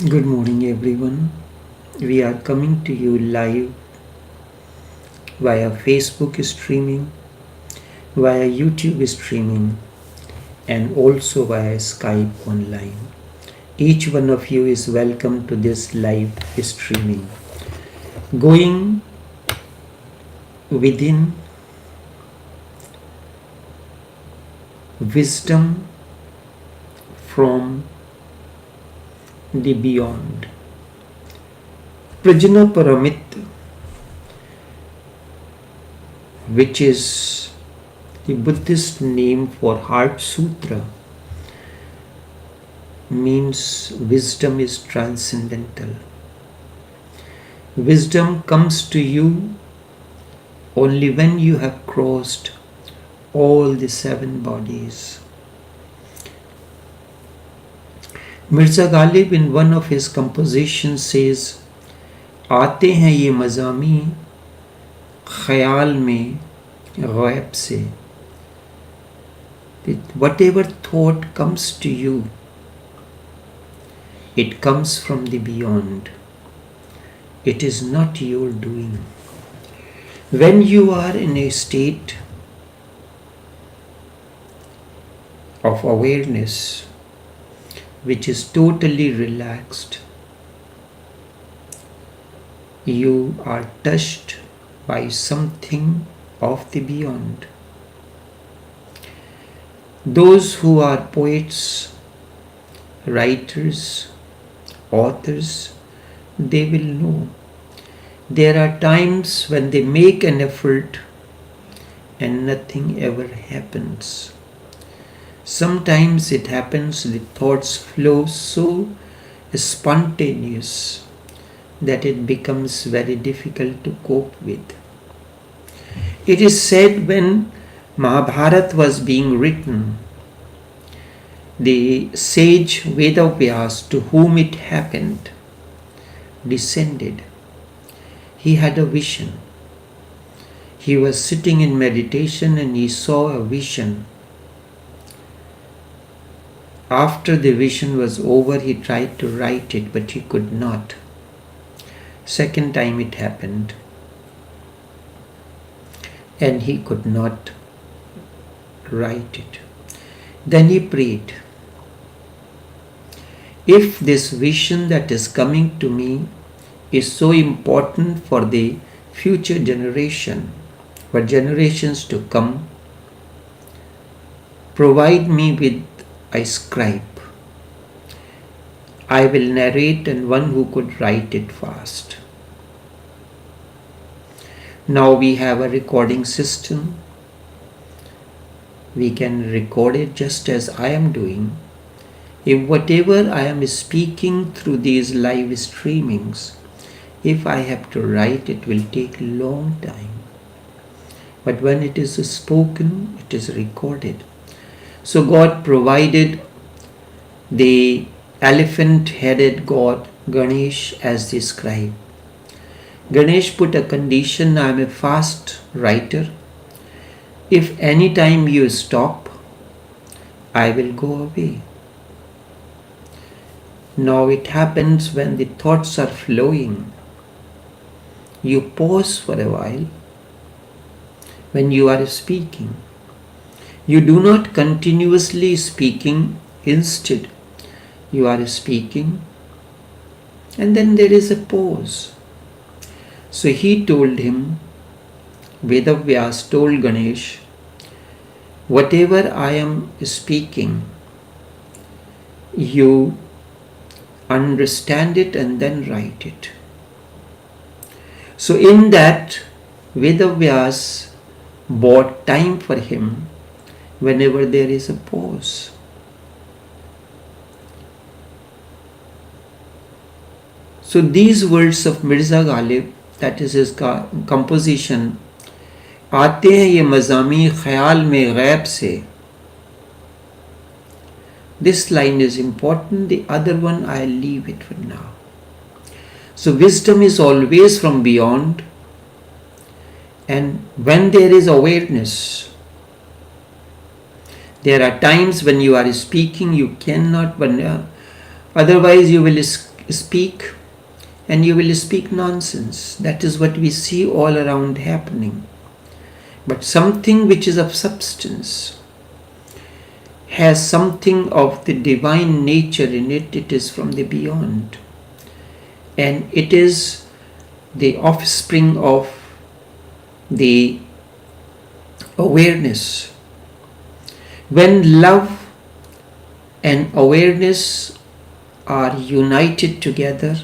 Good morning, everyone. We are coming to you live via Facebook streaming, via YouTube streaming, and also via Skype online. Each one of you is welcome to this live streaming. Going within wisdom from the beyond. Prajna Paramit, which is the Buddhist name for Heart Sutra, means wisdom is transcendental. Wisdom comes to you only when you have crossed all the seven bodies. Mirza Ghalib in one of his compositions says, आते हैं ये मज़ामी ख्याल में गैब से. Whatever thought comes to you, it comes from the beyond. It is not your doing. When you are in a state of awareness which is totally relaxed, you are touched by something of the beyond. Those who are poets, writers, authors, they will know. There are times when they make an effort and nothing ever happens. Sometimes it happens, the thoughts flow so spontaneous that it becomes very difficult to cope with. It is said when Mahabharata was being written, the sage Vedavyas, to whom it happened, descended. He had a vision. He was sitting in meditation and he saw a vision. After the vision was over, he tried to write it, but he could not. Second time it happened, and he could not write it. Then he prayed, if this vision that is coming to me is so important for the future generation, for generations to come, provide me with a scribe. I will narrate and one who could write it fast. Now we have a recording system. We can record it just as I am doing. If whatever I am speaking through these live streamings, if I have to write, it will take a long time. But when it is spoken, it is recorded. So God provided the elephant-headed god Ganesh as the scribe. Ganesh put a condition, I am a fast writer. If any time you stop, I will go away. Now it happens when the thoughts are flowing. You pause for a while when you are speaking. You do not continuously speaking, instead you are speaking and then there is a pause. So he told him, Vedavyas told Ganesh, whatever I am speaking, you understand it and then write it. So in that, Vedavyas bought time for him whenever there is a pause. So these words of Mirza Ghalib, that is his composition, आते हैं ये मज़ामी ख्याल में गैब से. This line is important, the other one I'll leave it for now. So wisdom is always from beyond, and when there is awareness, there are times when you are speaking, you cannot, otherwise you will speak and you will speak nonsense. That is what we see all around happening. But something which is of substance, has something of the divine nature in it, it is from the beyond. And it is the offspring of the awareness. When love and awareness are united together,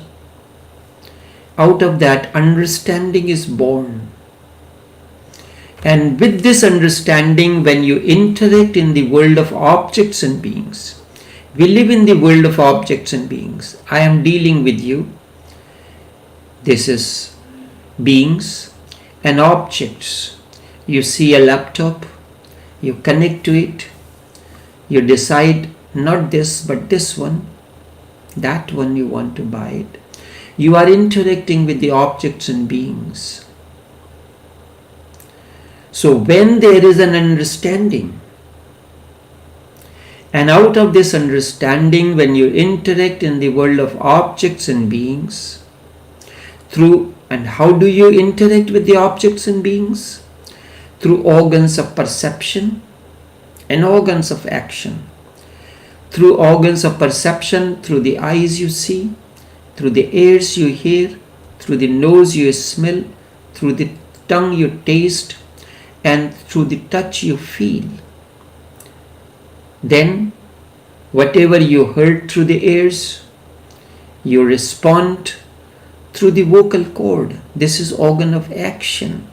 out of that understanding is born. And with this understanding, when you interact in the world of objects and beings, we live in the world of objects and beings. I am dealing with you. This is beings and objects. You see a laptop, you connect to it, you decide not this but this one, that one you want to buy it. You are interacting with the objects and beings. So when there is an understanding, and out of this understanding, when you interact in the world of objects and beings, and how do you interact with the objects and beings? Through organs of perception and organs of action. Through organs of perception, through the eyes you see, through the ears you hear, through the nose you smell, through the tongue you taste, and through the touch you feel. Then, whatever you heard through the ears, you respond through the vocal cord. This is organ of action.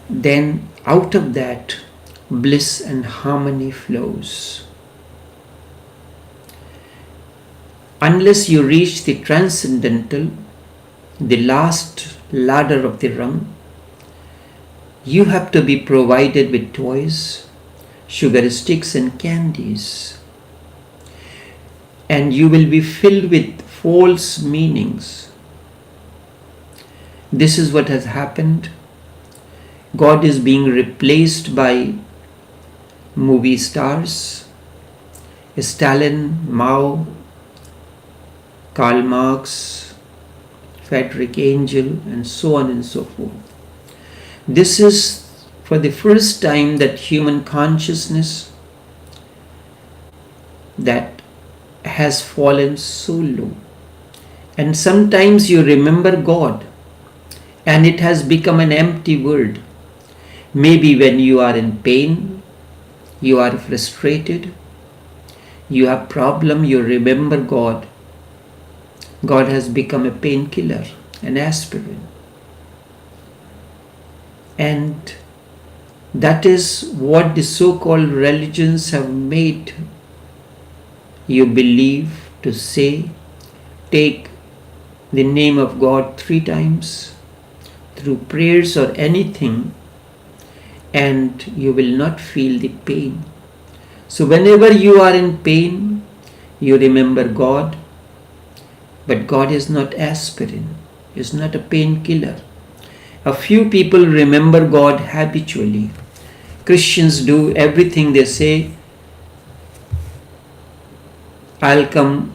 Then, out of that, bliss and harmony flows. Unless you reach the transcendental, the last ladder of the rung, you have to be provided with toys, sugar sticks and candies. And you will be filled with false meanings. This is what has happened. God is being replaced by movie stars, Stalin, Mao, Karl Marx, Frederick Engel, and so on and so forth. This is for the first time that human consciousness that has fallen so low. And sometimes you remember God and it has become an empty word. Maybe when you are in pain, you are frustrated, you have problem, you remember God. God has become a painkiller, an aspirin. And that is what the so-called religions have made you believe, to say, take the name of God 3 times through prayers or anything, and you will not feel the pain. So whenever you are in pain, you remember God. But God is not aspirin, is not a painkiller. A few people remember God habitually. Christians do everything. They say, I'll come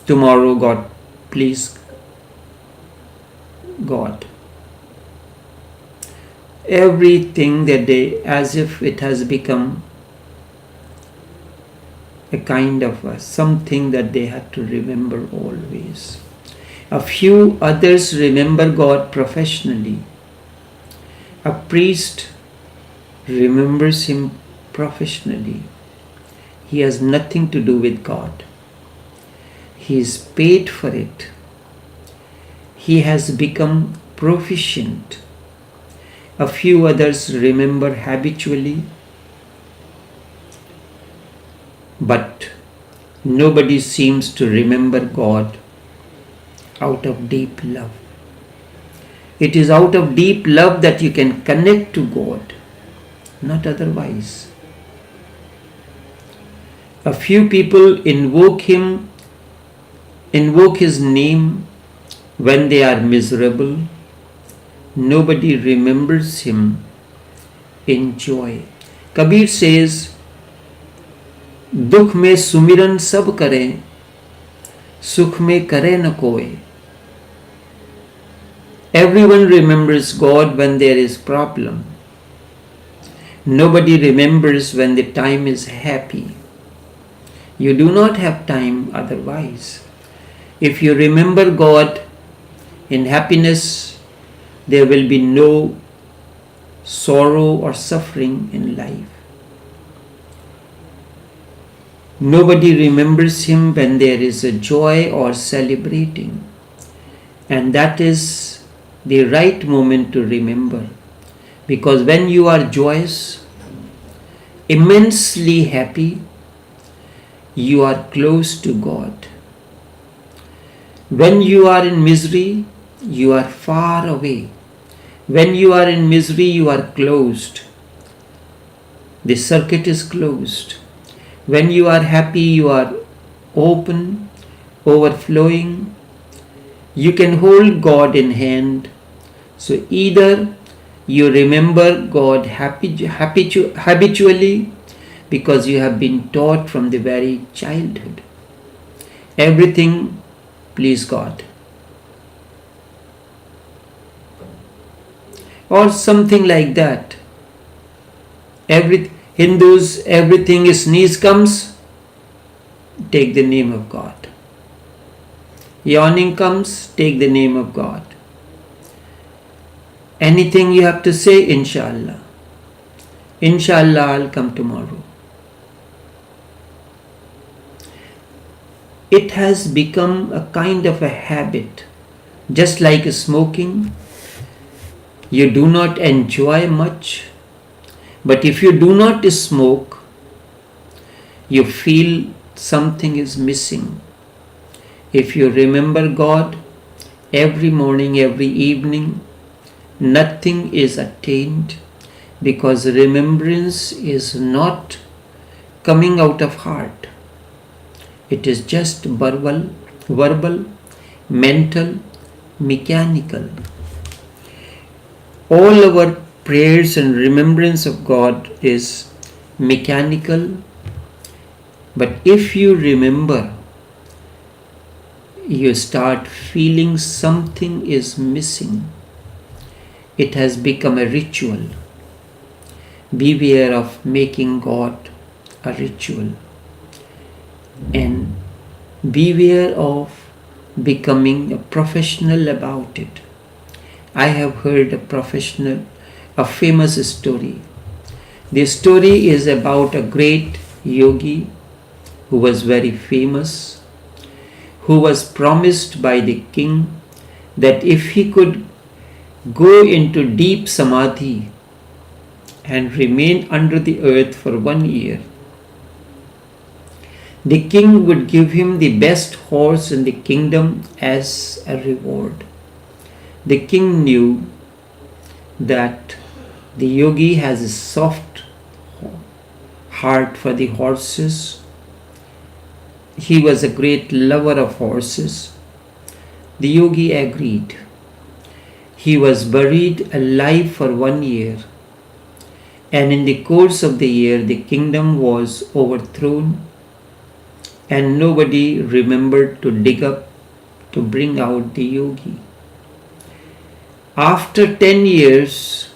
tomorrow, God, please, God. Everything that they, as if it has become a kind of something that they had to remember always. A few others remember God professionally. A priest remembers him professionally. He has nothing to do with God. He is paid for it. He has become proficient. A few others remember habitually, but nobody seems to remember God out of deep love. It is out of deep love that you can connect to God, not otherwise. A few people invoke Him, invoke His name when they are miserable. Nobody remembers Him in joy. Kabir says, दुख में सुमिरन सब करें, सुख में करे न कोई. Everyone remembers God when there is problem. Nobody remembers when the time is happy. You do not have time otherwise. If you remember God in happiness, there will be no sorrow or suffering in life. Nobody remembers Him when there is a joy or celebrating. And that is the right moment to remember. Because when you are joyous, immensely happy, you are close to God. When you are in misery, you are far away. When you are in misery, you are closed. The circuit is closed. When you are happy, you are open, overflowing. You can hold God in hand. So either you remember God habitually because you have been taught from the very childhood. Everything please God. Or something like that. Hindus, everything is sneeze comes, take the name of God. Yawning comes, take the name of God. Anything you have to say, Inshallah. Inshallah, I'll come tomorrow. It has become a kind of a habit, just like smoking. You do not enjoy much, but if you do not smoke, you feel something is missing. If you remember God every morning, every evening, nothing is attained because remembrance is not coming out of heart. It is just verbal, mental, mechanical. All our prayers and remembrance of God is mechanical. But if you remember, you start feeling something is missing. It has become a ritual. Beware of making God a ritual. And beware of becoming a professional about it. I have heard a famous story. The story is about a great yogi who was very famous, who was promised by the king that if he could go into deep samadhi and remain under the earth for 1 year, the king would give him the best horse in the kingdom as a reward. The king knew that the yogi has a soft heart for the horses. He was a great lover of horses. The yogi agreed. He was buried alive for 1 year, and in the course of the year the kingdom was overthrown and nobody remembered to dig up to bring out the yogi. After 10 years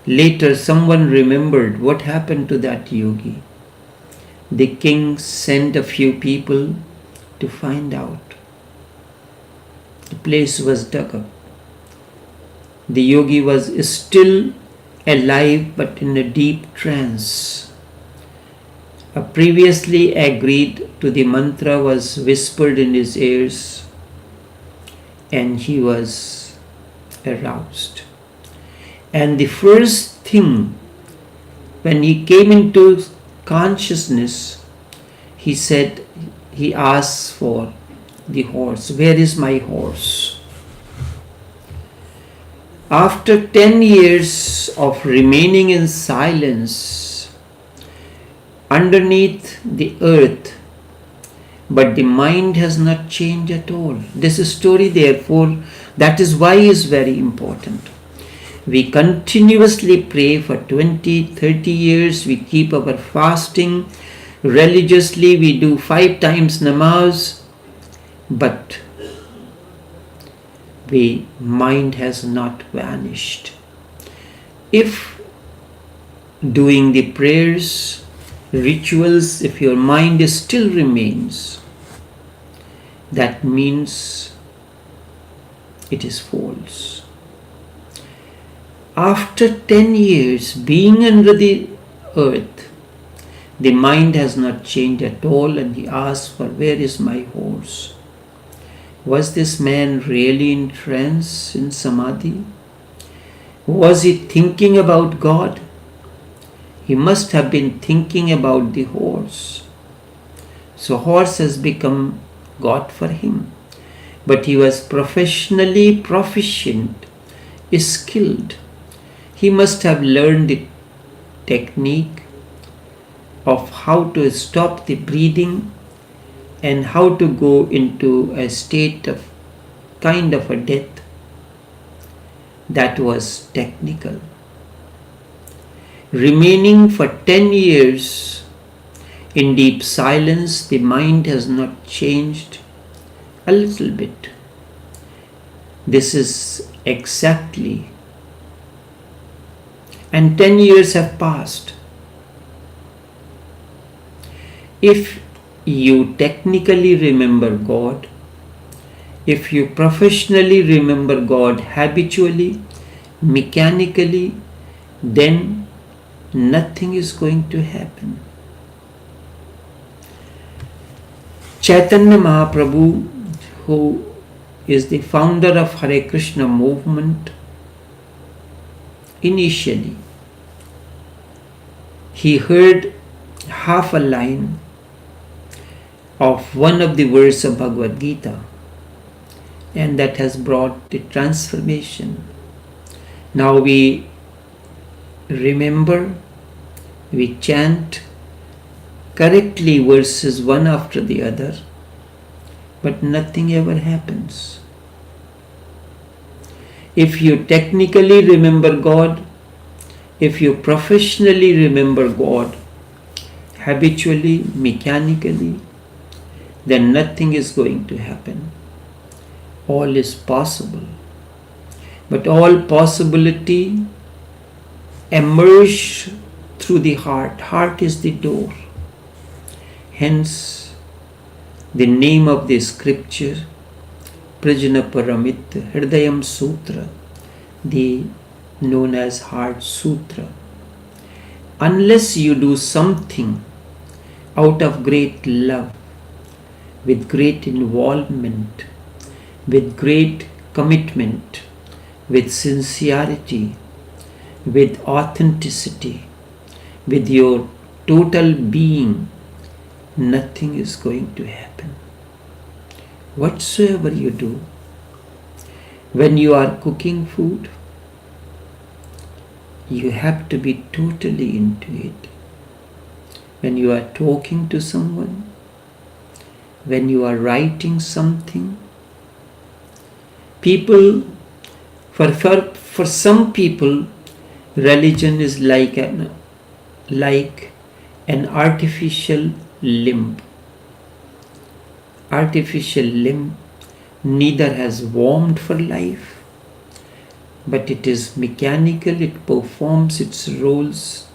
later, someone remembered what happened to that yogi. The king sent a few people to find out. The place was dug up. The yogi was still alive but in a deep trance. A previously agreed to the mantra was whispered in his ears and he was aroused. And the first thing, when he came into consciousness, he asked for the horse. Where is my horse? After 10 years of remaining in silence underneath the earth, but the mind has not changed at all. This story, therefore, that is why is very important. We continuously pray for 20, 30 years. We keep our fasting. Religiously we do 5 times namaz, but the mind has not vanished. If doing the prayers, rituals, if your mind still remains, that means it is false. After 10 years being under the earth, the mind has not changed at all, and he asks for, where is my horse? Was this man really in trance, in samadhi? Was he thinking about God? He must have been thinking about the horse. So horse has become God for him. But he was professionally proficient, skilled. He must have learned the technique of how to stop the breathing and how to go into a state of kind of a death. That was technical. Remaining for 10 years in deep silence, the mind has not changed a little bit. This is exactly, and 10 years have passed. If you technically remember God, if you professionally remember God habitually, mechanically, then nothing is going to happen. Chaitanya Mahaprabhu, who is the founder of Hare Krishna movement, initially he heard half a line of one of the verses of Bhagavad Gita, and that has brought the transformation. Now we remember, we chant correctly verses one after the other, but nothing ever happens. If you technically remember God, if you professionally remember God, habitually, mechanically, then nothing is going to happen. All is possible. But all possibility emerge through the heart. Heart is the door. Hence, the name of the scripture, Prajna Paramit Hridayam Sutra, the known as Heart Sutra. Unless you do something out of great love, with great involvement, with great commitment, with sincerity, with authenticity, with your total being, nothing is going to happen. Whatsoever you do, when you are cooking food, you have to be totally into it. When you are talking to someone, when you are writing something, people, for some people, religion is like an artificial limb. Artificial limb neither has warmth for life, but it is mechanical, it performs its roles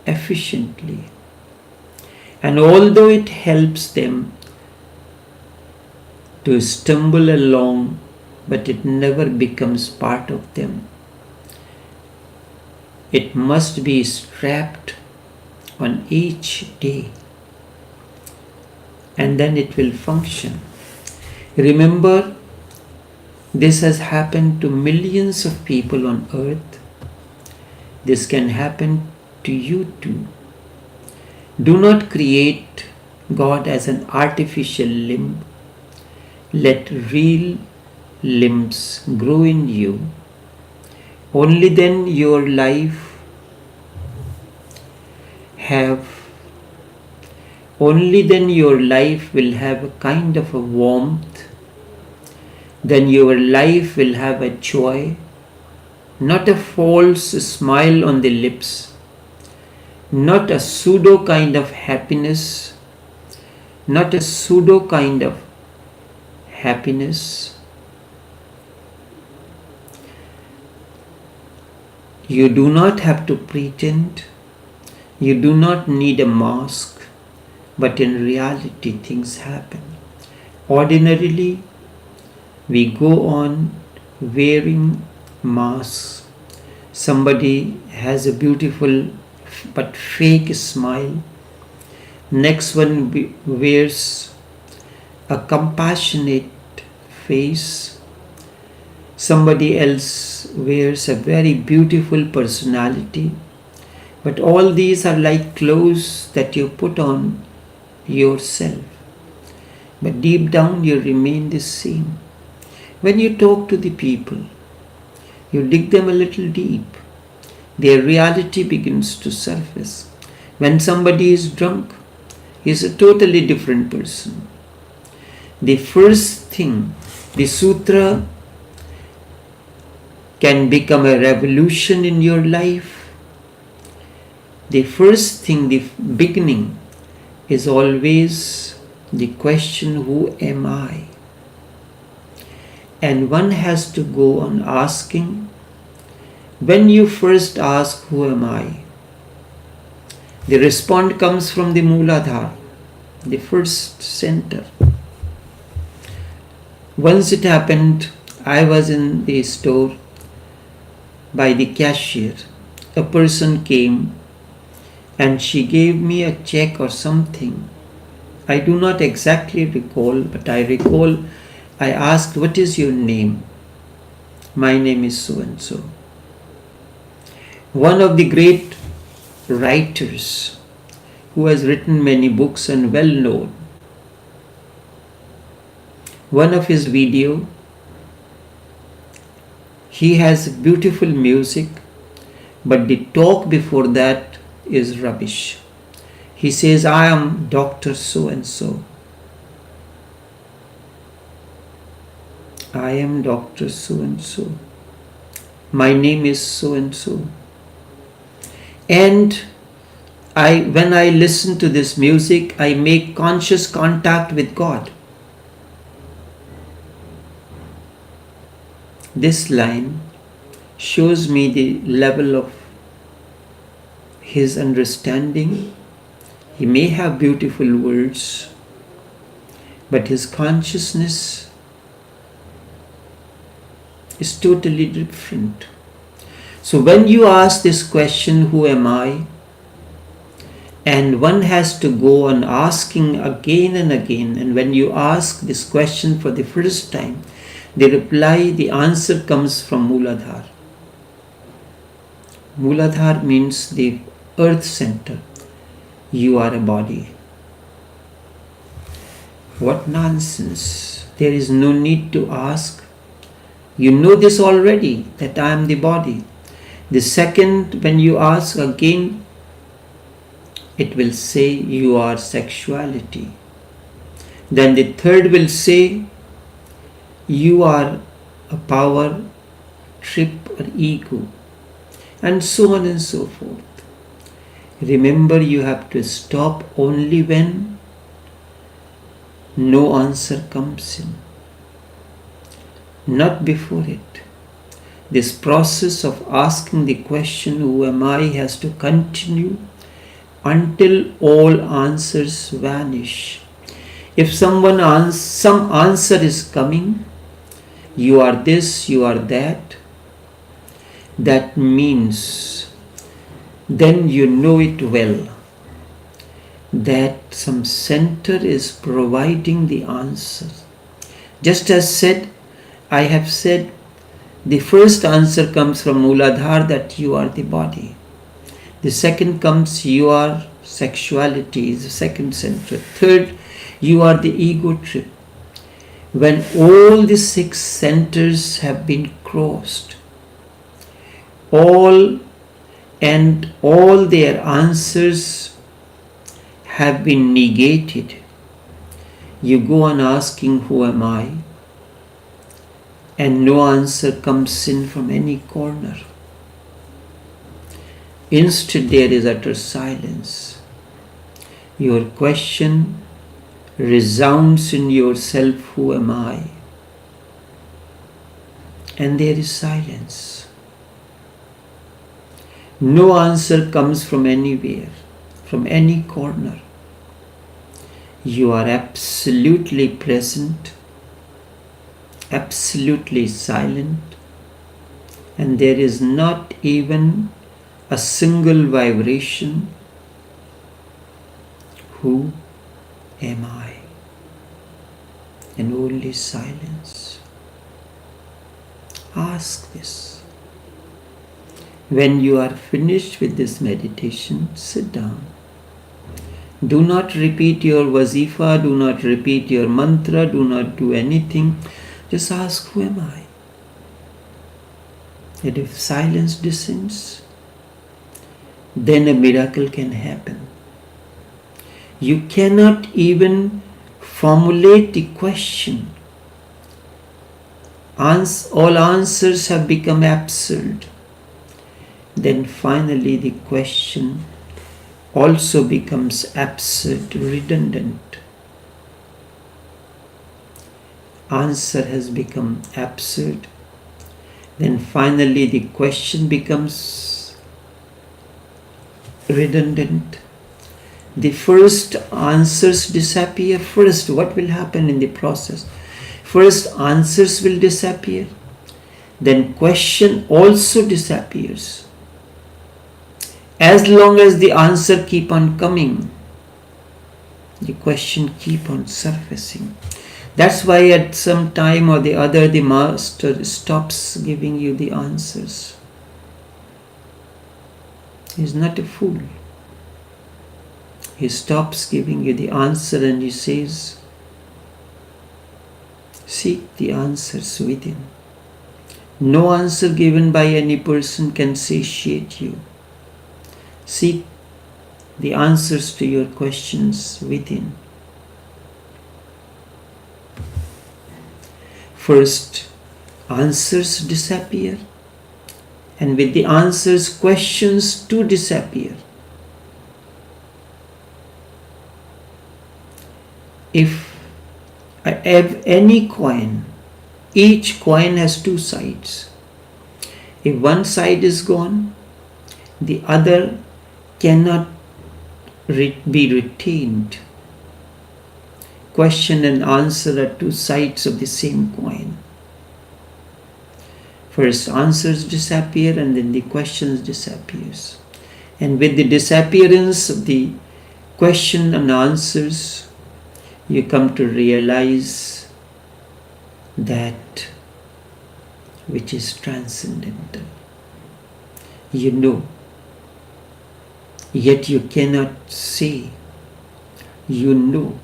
efficiently. And although it helps them to stumble along, but it never becomes part of them. It must be strapped on each day, and then it will function. Remember, this has happened to millions of people on earth. This can happen to you too. Do not create God as an artificial limb. Let real limbs grow in you. Only then your life will have a kind of a warmth. Then your life will have a joy, not a false smile on the lips, not a pseudo kind of happiness, not a pseudo kind of happiness. You do not have to pretend, you do not need a mask, but in reality things happen. Ordinarily, we go on wearing masks. Somebody has a beautiful but fake smile. Next one wears a compassionate face. Somebody else wears a very beautiful personality. But all these are like clothes that you put on yourself. But deep down you remain the same. When you talk to the people, you dig them a little deep. Their reality begins to surface. When somebody is drunk, he is a totally different person. The first thing, the sutra can become a revolution in your life. The first thing, the beginning, is always the question, who am I? And one has to go on asking. When you first ask, who am I? The response comes from the Mooladhara, the first center. Once it happened, I was in the store by the cashier. A person came and she gave me a check or something. I do not exactly recall, but I recall I asked, what is your name? My name is so and so. One of the great writers who has written many books and well known, one of his video, he has beautiful music, but the talk before that is rubbish. He says, I am Dr. So and so. I am Dr. So and so. My name is so and so. And when I listen to this music, I make conscious contact with God. This line shows me the level of his understanding. He may have beautiful words, but his consciousness is totally different. So when you ask this question, who am I? And one has to go on asking again and again. And when you ask this question for the first time, the answer comes from Mooladhara. Mooladhara means the earth center. You are a body. What nonsense. There is no need to ask. You know this already, that I am the body. The second, when you ask again, it will say you are sexuality. Then the third will say you are a power, trip or ego, and so on and so forth. Remember, you have to stop only when no answer comes in, not before it. This process of asking the question, who am I, has to continue until all answers vanish. If some answer is coming, you are this, you are that, that means then you know it well, that some center is providing the answer. Just as I have said, the first answer comes from Mooladhara, that you are the body. The second comes, you are sexuality, is the second center. Third, you are the ego trip. When all the 6 centers have been crossed, all their answers have been negated, you go on asking, who am I? And no answer comes in from any corner. Instead, there is utter silence. Your question resounds in yourself, who am I? And there is silence. No answer comes from anywhere, from any corner. You are absolutely present, absolutely silent, and there is not even a single vibration. Who am I? And only silence. Ask this. When you are finished with this meditation, sit down. Do not repeat your wazifa, do not repeat your mantra, do not do anything. Just ask, who am I? And if silence descends, then a miracle can happen. You cannot even formulate the question. All answers have become absurd. Then finally the question also becomes absurd, redundant. Answer has become absurd. Then finally the question becomes redundant. The first answers disappear. First, what will happen in the process? First, answers will disappear. Then question also disappears. As long as the answer keep on coming, the question keep on surfacing. That's why at some time or the other the master stops giving you the answers. He's not a fool. He stops giving you the answer and he says, seek the answers within. No answer given by any person can satiate you. Seek the answers to your questions within. First, answers disappear, and with the answers, questions too disappear. If I have any coin, each coin has two sides. If one side is gone, the other cannot be retained. Question and answer are two sides of the same coin. First answers disappear and then the questions disappears. And with the disappearance of the question and answers, you come to realize that which is transcendental. You know, yet you cannot say. You know,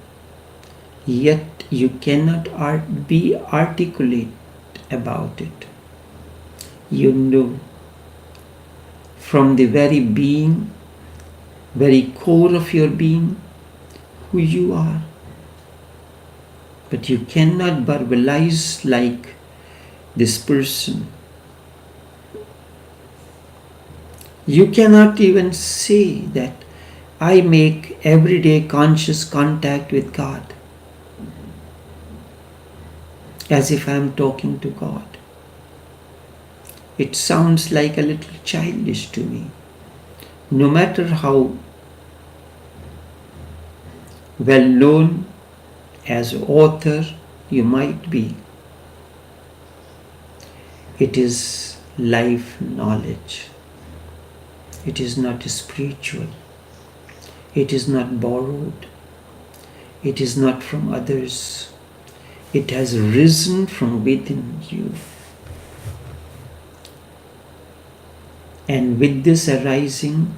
yet you cannot be articulate about it. You know from the very being, very core of your being, who you are. But you cannot verbalize like this person. You cannot even say that I make everyday conscious contact with God, as if I am talking to God. It sounds like a little childish to me. No matter how well known as author you might be, it is life knowledge. It is not spiritual. It is not borrowed. It is not from others. It has risen from within you. And with this arising,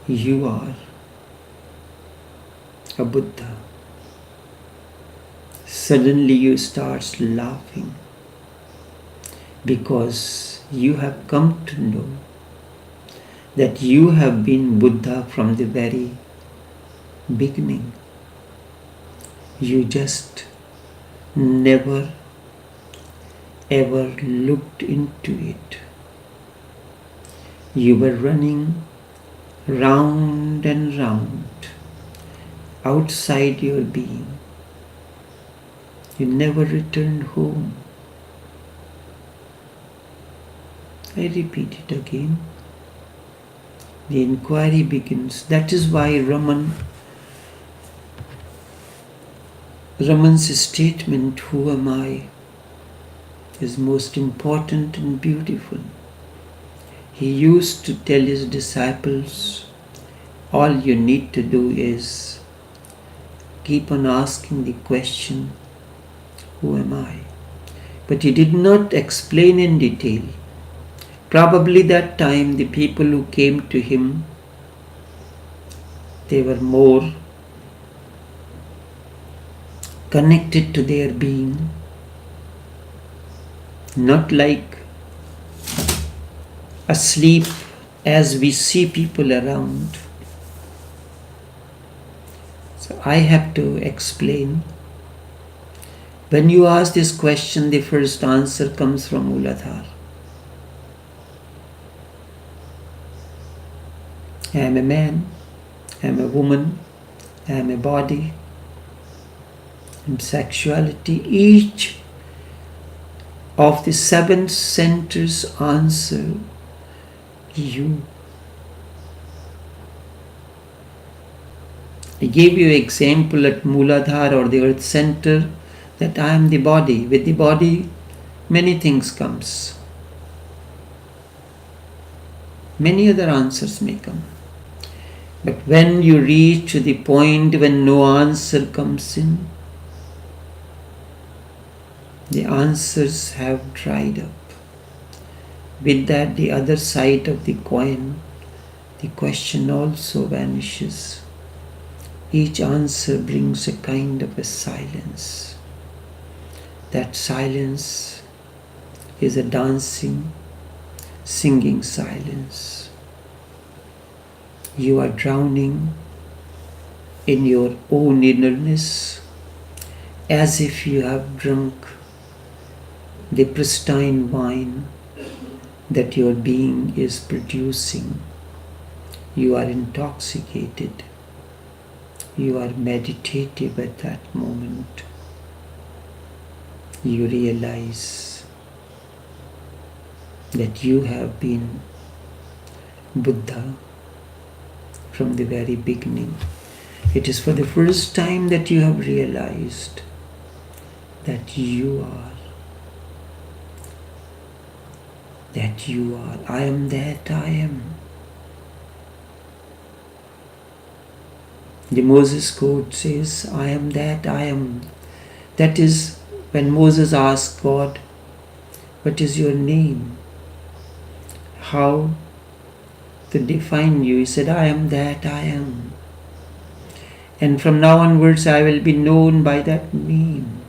you are a Buddha. Suddenly you start laughing because you have come to know that you have been Buddha from the very beginning. You just never ever looked into it. You were running round and round outside your being. You never returned home. I repeat it again. The inquiry begins. That is why Raman's statement, "Who am I?" is most important and beautiful. He used to tell his disciples, all you need to do is keep on asking the question, who am I? But he did not explain in detail. Probably that time the people who came to him, they were more connected to their being, not like asleep as we see people around. So I have to explain. When you ask this question, the first answer comes from Muladhara. I am a man, I am a woman, I am a body, I am sexuality. Each of the 7 centers answer you. I gave you an example at Muladhara or the earth center that I am the body. With the body, many things comes. Many other answers may come. But when you reach to the point when no answer comes in, the answers have dried up. With that, the other side of the coin, the question also vanishes. Each answer brings a kind of a silence. That silence is a dancing, singing silence. You are drowning in your own innerness as if you have drunk the pristine wine that your being is producing. You are intoxicated. You are meditative at that moment. You realize that you have been Buddha from the very beginning. It is for the first time that you have realized that you are. I am that I am. The Moses quote says, I am that I am. That is when Moses asked God, what is your name? How to define you? He said, I am that I am. And from now onwards I will be known by that name.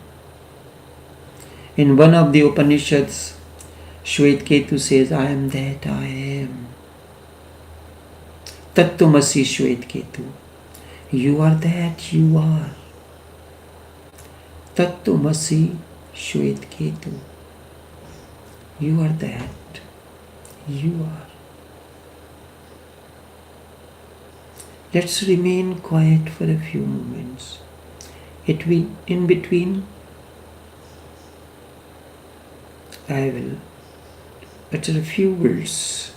In one of the Upanishads, Shwetketu says, I am that I am. Tattvamasi Shwetketu. You are that you are. Tattvamasi Shwetketu. You are that you are. Let's remain quiet for a few moments. In between, I will utter a few words.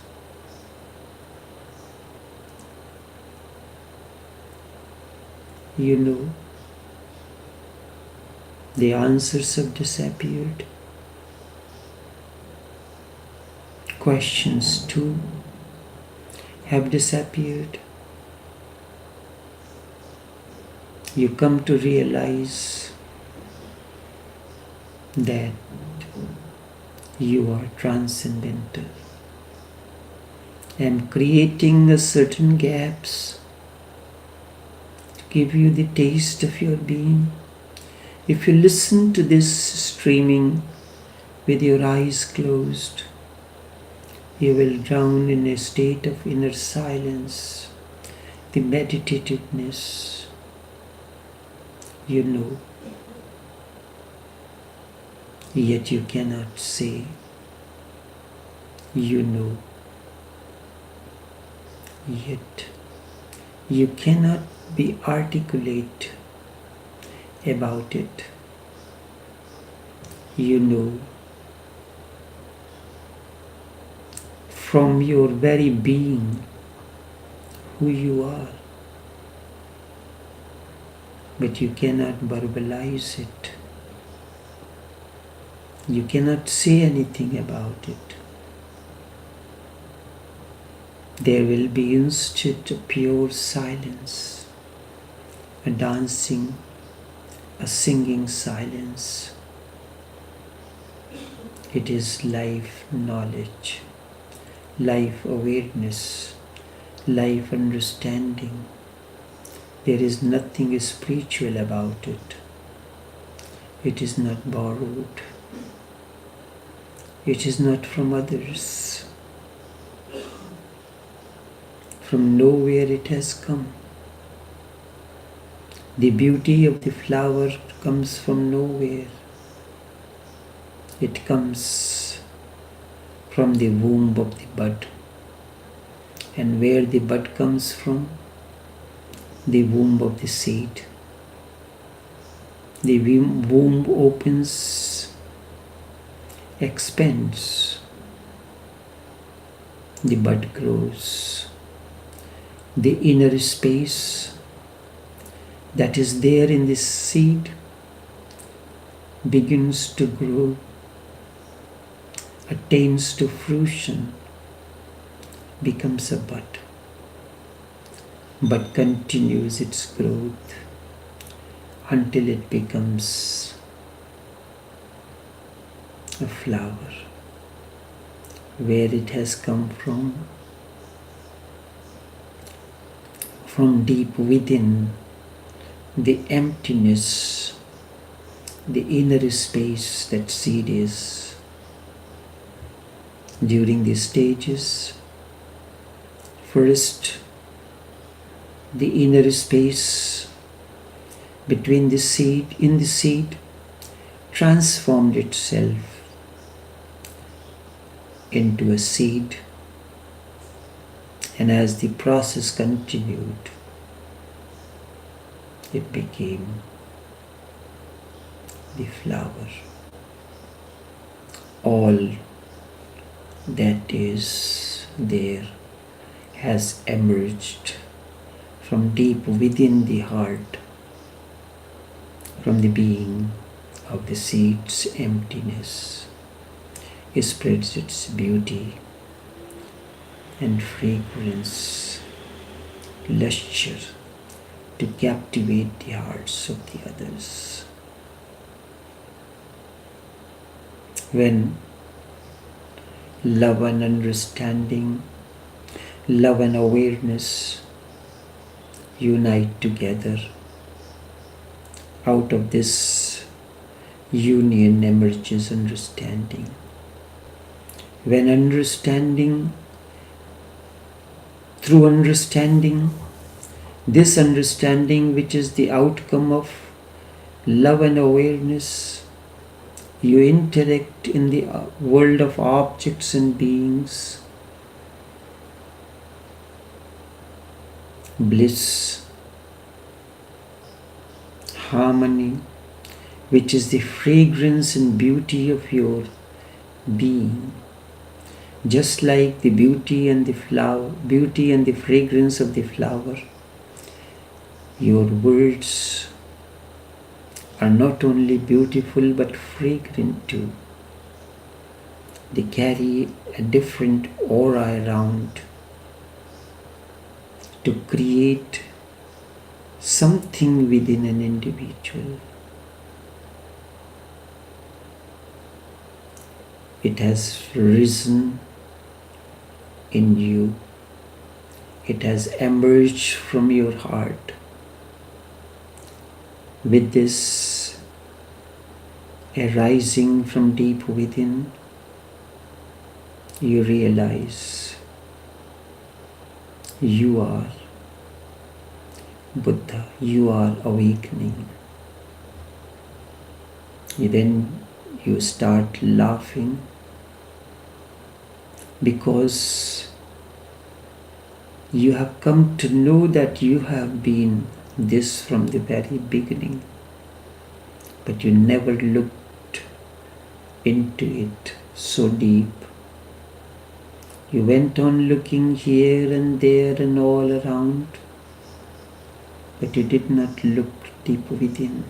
You know, the answers have disappeared. Questions too have disappeared. You come to realize that you are transcendental. I am creating a certain gaps to give you the taste of your being. If you listen to this streaming with your eyes closed, you will drown in a state of inner silence, the meditativeness. You know, yet you cannot say, you know. Yet you cannot be articulate about it. You know from your very being who you are, but you cannot verbalize it. You cannot say anything about it. There will be instead a pure silence, a dancing, a singing silence. It is life knowledge, life awareness, life understanding. There is nothing spiritual about it. It is not borrowed. It is not from others. From nowhere it has come. The beauty of the flower comes from nowhere. It comes from the womb of the bud. And where the bud comes from? The womb of the seed. The womb opens, expands. The bud grows. The inner space that is there in this seed begins to grow, attains to fruition, becomes a bud, but continues its growth until it becomes a flower. Where it has come from deep within, the emptiness, the inner space that seed is. During these stages, first, the inner space between the seed, in the seed, transformed itself into a seed. And as the process continued, it became the flower. All that is there has emerged from deep within the heart, from the being of the seed's emptiness. It spreads its beauty and fragrance, lustre, to captivate the hearts of the others. When love and understanding, love and awareness unite together, out of this union emerges understanding. When understanding, through understanding, this understanding which is the outcome of love and awareness, you interact in the world of objects and beings. Bliss, harmony, which is the fragrance and beauty of your being. Just like the beauty and the flower, beauty and the fragrance of the flower, your words are not only beautiful but fragrant too. They carry a different aura around to create something within an individual. It has risen in you. It has emerged from your heart. With this arising from deep within, you realize you are Buddha, you are awakening. Then you start laughing because You have come to know that you have been this from the very beginning, but you never looked into it so deep. You went on looking here and there and all around, but you did not look deep within.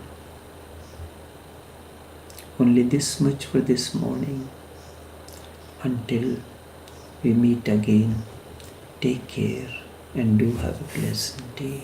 Only this much for this morning. Until we meet again, take care and do have a pleasant day.